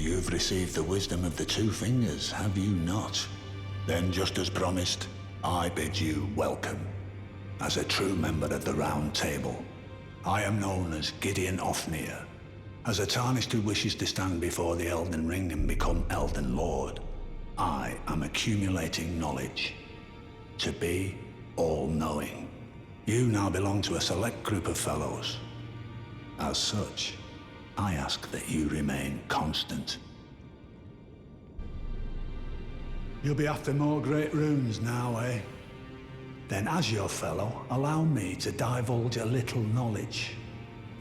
You've received the wisdom of the Two Fingers, have you not? Then, just as promised, I bid you welcome. As a true member of the Roundtable, I am known as Gideon Ofnir. As a tarnished who wishes to stand before the Elden Ring and become Elden Lord, I am accumulating knowledge. To be all-knowing. You now belong to a select group of fellows. As such, I ask that you remain constant. You'll be after more great runes now, eh? Then as your fellow, allow me to divulge a little knowledge.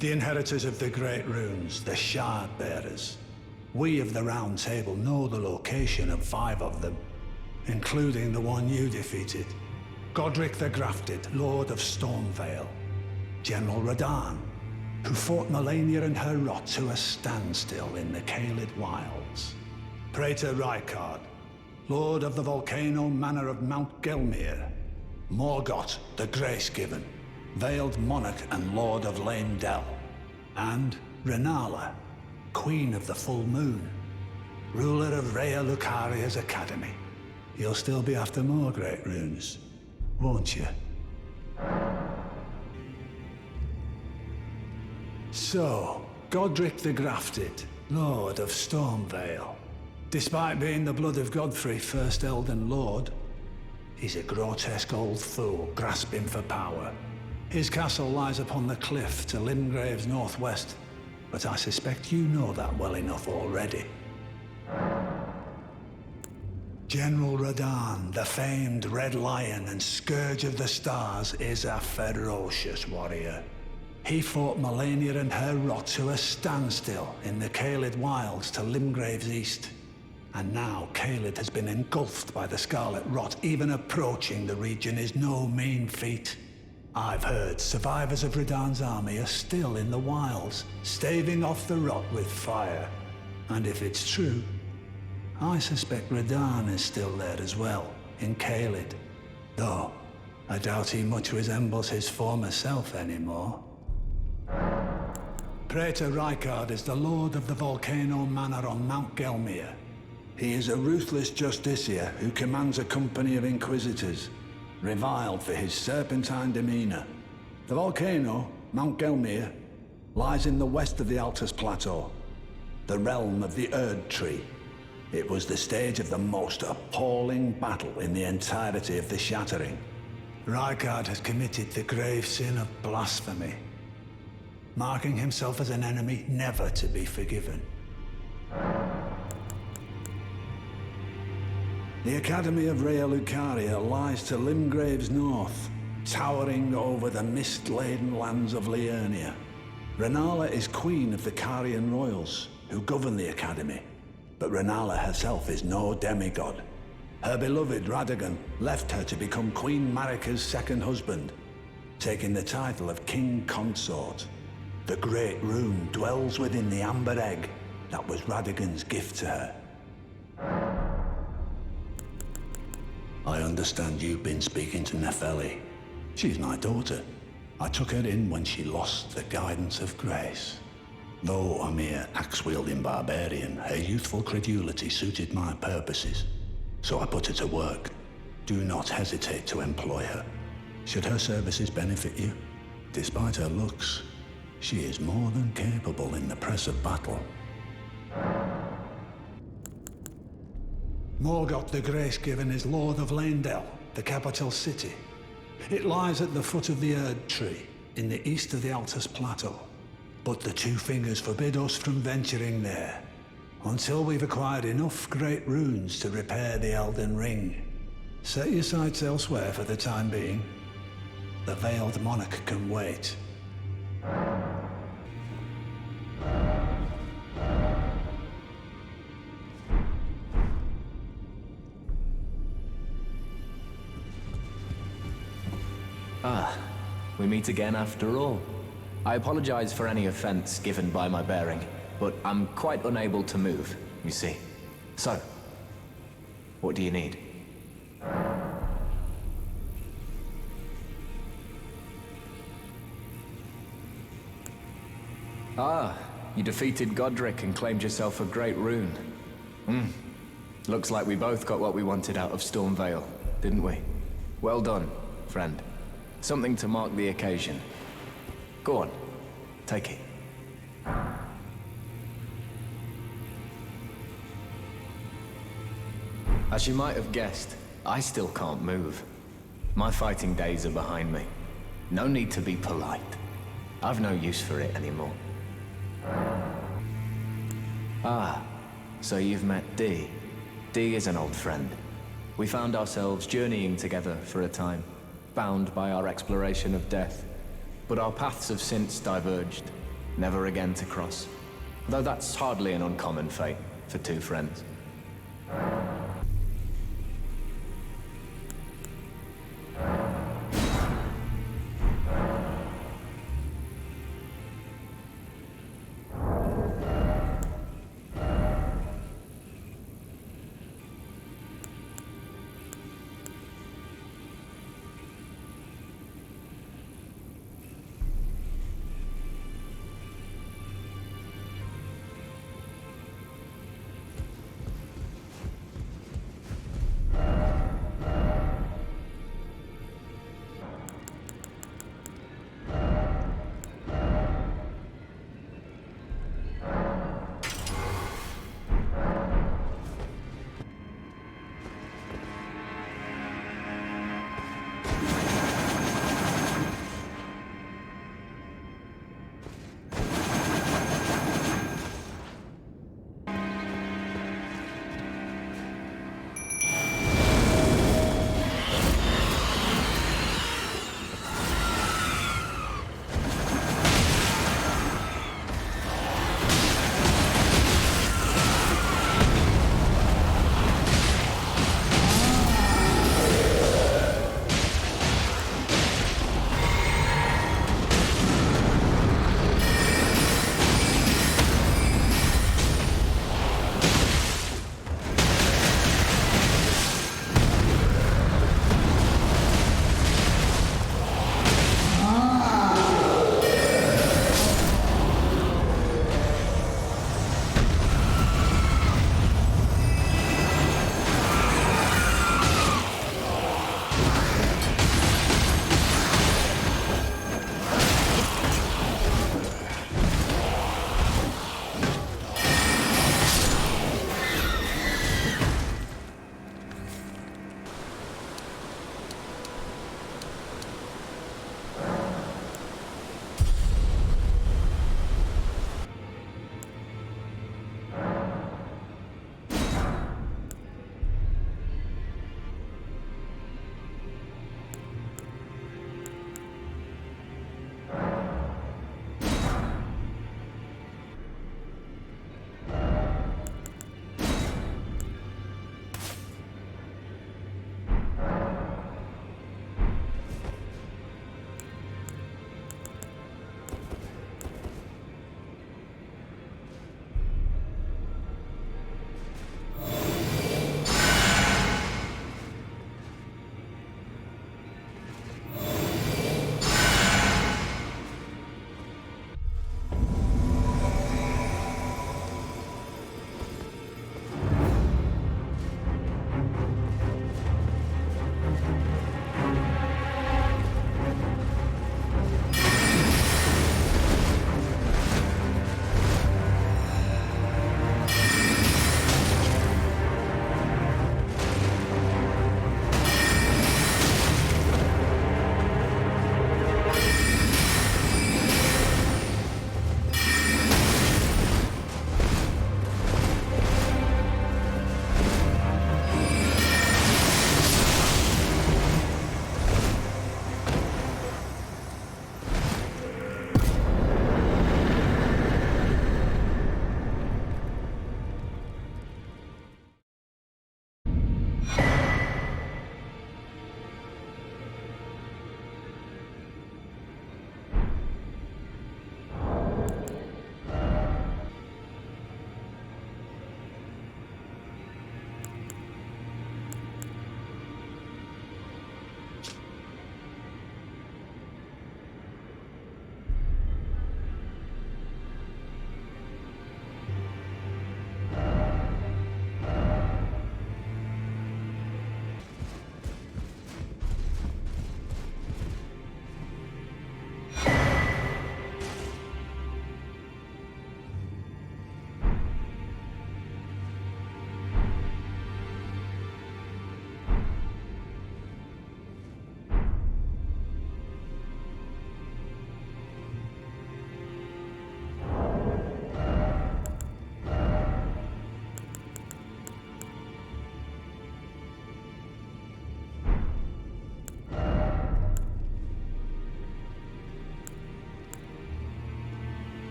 The inheritors of the great runes, the shard bearers. We of the Round Table know the location of 5 of them, including the one you defeated. Godric the Grafted, Lord of Stormvale. General Radahn, who fought Malenia and her rot to a standstill in the Caelid Wilds. Praetor Rykard, Lord of the Volcano Manor of Mount Gelmir. Morgott the Grace-Given, Veiled Monarch and Lord of Leyndell. And Renala, Queen of the Full Moon, ruler of Rhea Lucaria's Academy. You'll still be after more great runes, won't you? So, Godric the Grafted, Lord of Stormvale. Despite being the blood of Godfrey, first Elden Lord, he's a grotesque old fool grasping for power. His castle lies upon the cliff to Limgrave's northwest, but I suspect you know that well enough already. General Radahn, the famed Red Lion and Scourge of the Stars, is a ferocious warrior. He fought Malenia and her rot to a standstill in the Caelid Wilds to Limgrave's east. And now Caelid has been engulfed by the Scarlet Rot. Even approaching the region is no mean feat. I've heard survivors of Radahn's army are still in the wilds, staving off the rot with fire. And if it's true, I suspect Radahn is still there as well, in Caelid. Though, I doubt he much resembles his former self anymore. Praetor Rykard is the Lord of the Volcano Manor on Mount Gelmir. He is a ruthless justiciar who commands a company of inquisitors, reviled for his serpentine demeanor. The volcano, Mount Gelmir, lies in the west of the Altus Plateau, the realm of the Erdtree. It was the stage of the most appalling battle in the entirety of the Shattering. Rykard has committed the grave sin of blasphemy, marking himself as an enemy never to be forgiven. The Academy of Rhea Lucaria lies to Limgrave's north, towering over the mist-laden lands of Liurnia. Renala is queen of the Carian royals, who govern the Academy, but Renala herself is no demigod. Her beloved Radagon left her to become Queen Marika's second husband, taking the title of King Consort. The Great Rune dwells within the amber egg that was Radagon's gift to her. I understand you've been speaking to Nepheli. She's my daughter. I took her in when she lost the guidance of grace. Though a mere axe-wielding barbarian, her youthful credulity suited my purposes. So I put her to work. Do not hesitate to employ her. Should her services benefit you, despite her looks, she is more than capable in the press of battle. Morgott the Grace-Given is Lord of Leyndell, the capital city. It lies at the foot of the Erdtree, in the east of the Altus Plateau. But the Two Fingers forbid us from venturing there, until we've acquired enough great runes to repair the Elden Ring. Set your sights elsewhere for the time being. The Veiled Monarch can wait. Ah, we meet again after all. I apologize for any offense given by my bearing, but I'm quite unable to move, you see. So, what do you need? Ah, you defeated Godric and claimed yourself a great rune. Looks like we both got what we wanted out of Stormvale, didn't we? Well done, friend. Something to mark the occasion. Go on, take it. As you might have guessed, I still can't move. My fighting days are behind me. No need to be polite. I've no use for it anymore. Ah, so you've met Dee. Dee is an old friend. We found ourselves journeying together for a time, bound by our exploration of death. But our paths have since diverged, never again to cross. Though that's hardly an uncommon fate for two friends.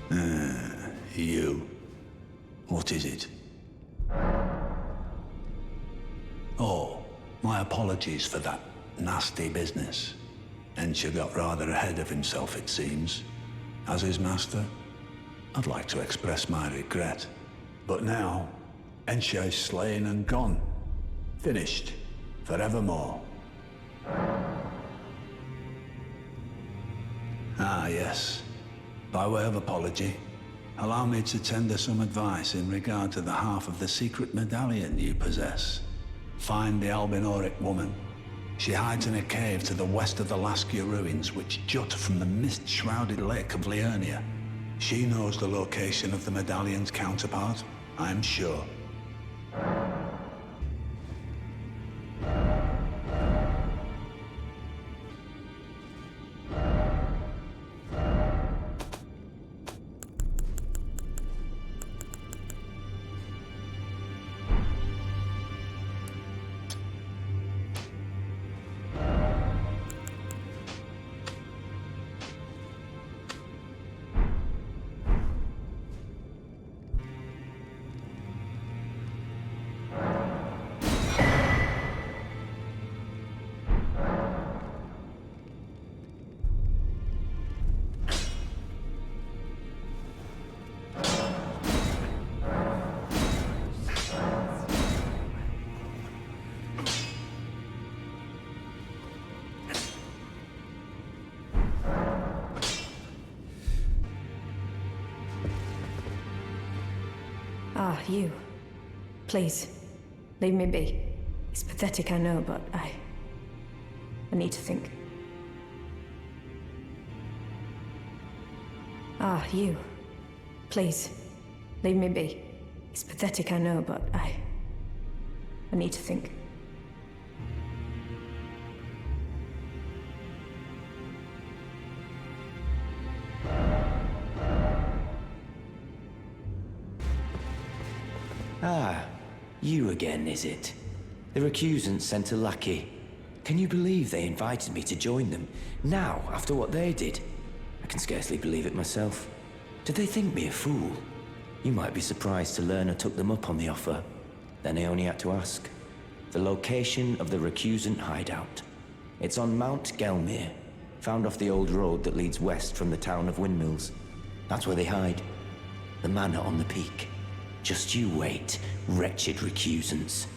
You. What is it? Oh, my apologies for that nasty business. Ensha got rather ahead of himself, it seems. As his master, I'd like to express my regret. But now, Ensha is slain and gone. Finished. Forevermore. Ah, yes. By way of apology, allow me to tender some advice in regard to the half of the secret medallion you possess. Find the Albinoric woman. She hides in a cave to the west of the Laskia ruins, which jut from the mist-shrouded lake of Liurnia. She knows the location of the medallion's counterpart, I am sure. Ah, you. Please, leave me be. It's pathetic, I know, but I need to think. Ah, you. Please, leave me be. It's pathetic, I know, but I need to think. Ah, you again, is it? The recusants sent a lackey. Can you believe they invited me to join them? Now, after what they did? I can scarcely believe it myself. Did they think me a fool? You might be surprised to learn I took them up on the offer. Then I only had to ask. The location of the recusant hideout. It's on Mount Gelmir, found off the old road that leads west from the town of Windmills. That's where they hide. The manor on the peak. Just you wait, wretched recusants.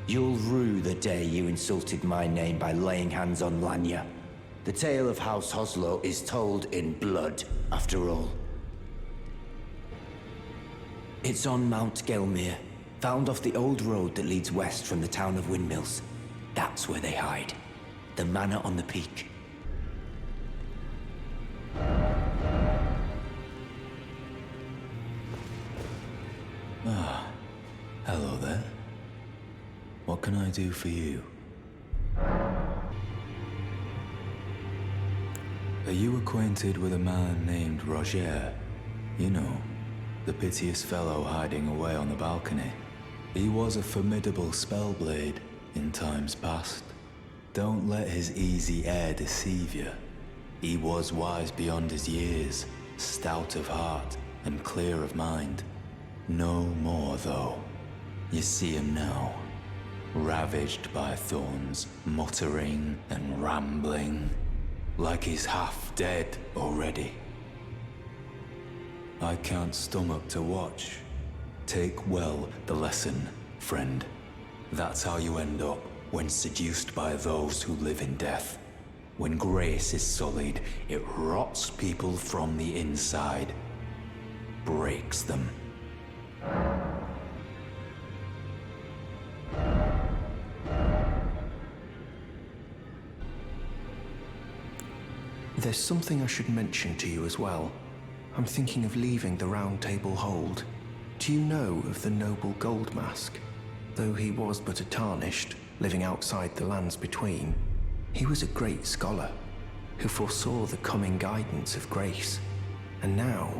You'll rue the day you insulted my name by laying hands on Lanya. The tale of House Hoslo is told in blood, after all. It's on Mount Gelmir, found off the old road that leads west from the town of Windmills. That's where they hide. The manor on the peak. Hello there. What can I do for you? Are you acquainted with a man named Rogier? You know, the piteous fellow hiding away on the balcony. He was a formidable spellblade in times past. Don't let his easy air deceive you. He was wise beyond his years, stout of heart and clear of mind. No more, though. You see him now, ravaged by thorns, muttering and rambling, like he's half dead already. I can't stomach to watch. Take well the lesson, friend. That's how you end up when seduced by those who live in death. When grace is sullied, it rots people from the inside, breaks them. There's something I should mention to you as well. I'm thinking of leaving the Roundtable hold. Do you know of the noble Gold Mask? Though he was but a tarnished, living outside the lands between, he was a great scholar, who foresaw the coming guidance of grace. And now,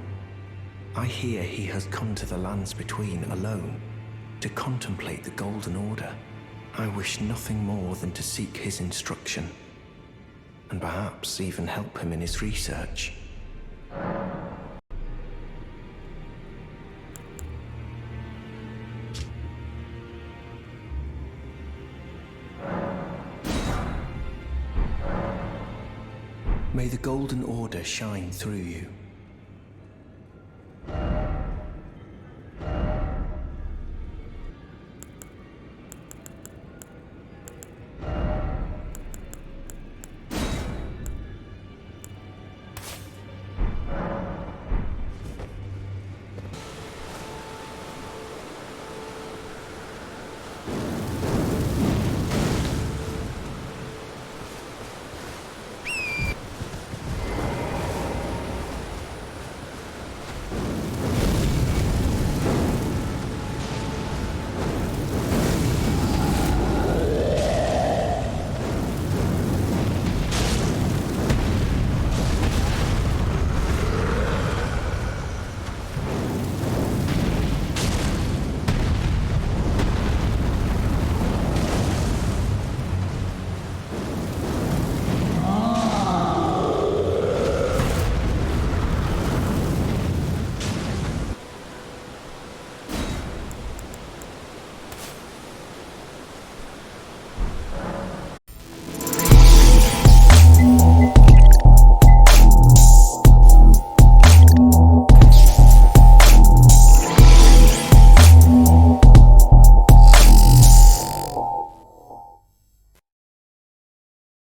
I hear he has come to the lands between alone, to contemplate the Golden Order. I wish nothing more than to seek his instruction, and perhaps even help him in his research. May the Golden Order shine through you.